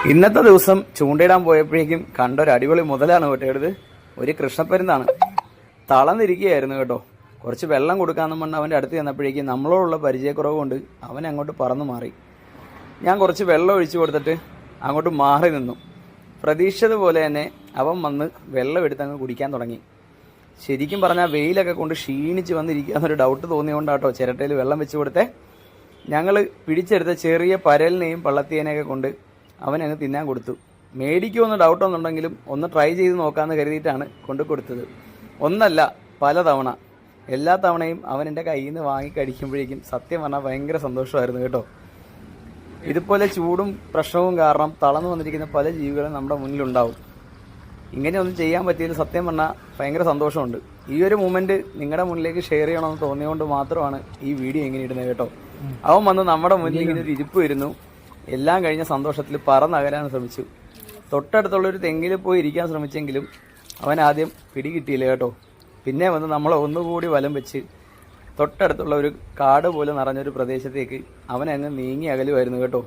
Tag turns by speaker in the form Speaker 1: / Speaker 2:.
Speaker 1: ഇന്നത്തെ ദിവസം ചൂണ്ടയിടാൻ പോയപ്പോഴേക്കും കണ്ടൊരു അടിപൊളി മുതലാണ് കേട്ടോ. ഒരു കൃഷ്ണപ്പരുന്താണ്. തളർന്നിരിക്കുകയായിരുന്നു കേട്ടോ. കുറച്ച് വെള്ളം കൊടുക്കാമെന്ന് പറഞ്ഞ് അവൻ്റെ അടുത്ത് ചെന്നപ്പോഴേക്കും നമ്മളോടുള്ള പരിചയക്കുറവ് കൊണ്ട് അവൻ അങ്ങോട്ട് പറന്നു മാറി. ഞാൻ കുറച്ച് വെള്ളം ഒഴിച്ചു കൊടുത്തിട്ട് അങ്ങോട്ട് മാറി നിന്നു. പ്രതീക്ഷിച്ചതുപോലെ തന്നെ അവൻ വന്ന് വെള്ളം എടുത്തങ്ങ് കുടിക്കാൻ തുടങ്ങി. ശരിക്കും പറഞ്ഞാൽ വെയിലൊക്കെ കൊണ്ട് ക്ഷീണിച്ച് വന്നിരിക്കുക എന്നൊരു ഡൗട്ട് തോന്നിയോണ്ടാട്ടോ ചിരട്ടയിൽ വെള്ളം വെച്ച് കൊടുത്തേ. ഞങ്ങൾ പിടിച്ചെടുത്ത ചെറിയ പരലിനെയും പള്ളത്തിയേനെയൊക്കെ കൊണ്ട് അവനങ്ങ് തിന്നാൻ കൊടുത്തു. മേടിക്കുമെന്ന് ഡൗട്ടൊന്നുണ്ടെങ്കിലും ഒന്ന് ട്രൈ ചെയ്ത് നോക്കാമെന്ന് കരുതിയിട്ടാണ് കൊണ്ടു കൊടുത്തത്. ഒന്നല്ല, പല തവണ. എല്ലാ തവണയും അവൻ എൻ്റെ കയ്യിൽ നിന്ന് വാങ്ങി കഴിക്കുമ്പോഴേക്കും സത്യം പറഞ്ഞാൽ ഭയങ്കര സന്തോഷമായിരുന്നു കേട്ടോ. ഇതുപോലെ ചൂടും പ്രശ്നവും കാരണം തളർന്നു വന്നിരിക്കുന്ന പല ജീവികളും നമ്മുടെ മുന്നിലുണ്ടാവും. ഇങ്ങനെയൊന്നും ചെയ്യാൻ പറ്റിയതിൽ സത്യം പറഞ്ഞാൽ ഭയങ്കര സന്തോഷമുണ്ട്. ഈ ഒരു മൂമെൻറ്റ് നിങ്ങളുടെ മുന്നിലേക്ക് ഷെയർ ചെയ്യണമെന്ന് തോന്നിയതുകൊണ്ട് മാത്രമാണ് ഈ വീഡിയോ ഇങ്ങനെ ഇടുന്നത് കേട്ടോ. അവൻ വന്ന് നമ്മുടെ മുന്നിൽ ഇങ്ങനെ ഒരു ഇരിപ്പ് വരുന്നു. എല്ലാം കഴിഞ്ഞ സന്തോഷത്തിൽ പറന്നകരാൻ ശ്രമിച്ചു. തൊട്ടടുത്തുള്ളൊരു തെങ്ങിൽ പോയി ഇരിക്കാൻ ശ്രമിച്ചെങ്കിലും അവൻ ആദ്യം പിടികിട്ടിയില്ല കേട്ടോ. പിന്നെ വന്ന് നമ്മളെ ഒന്നുകൂടി വലം വെച്ച് തൊട്ടടുത്തുള്ള ഒരു കാട് പോലെ നിറഞ്ഞൊരു പ്രദേശത്തേക്ക് അവനങ്ങ് നീങ്ങി അകലുമായിരുന്നു കേട്ടോ.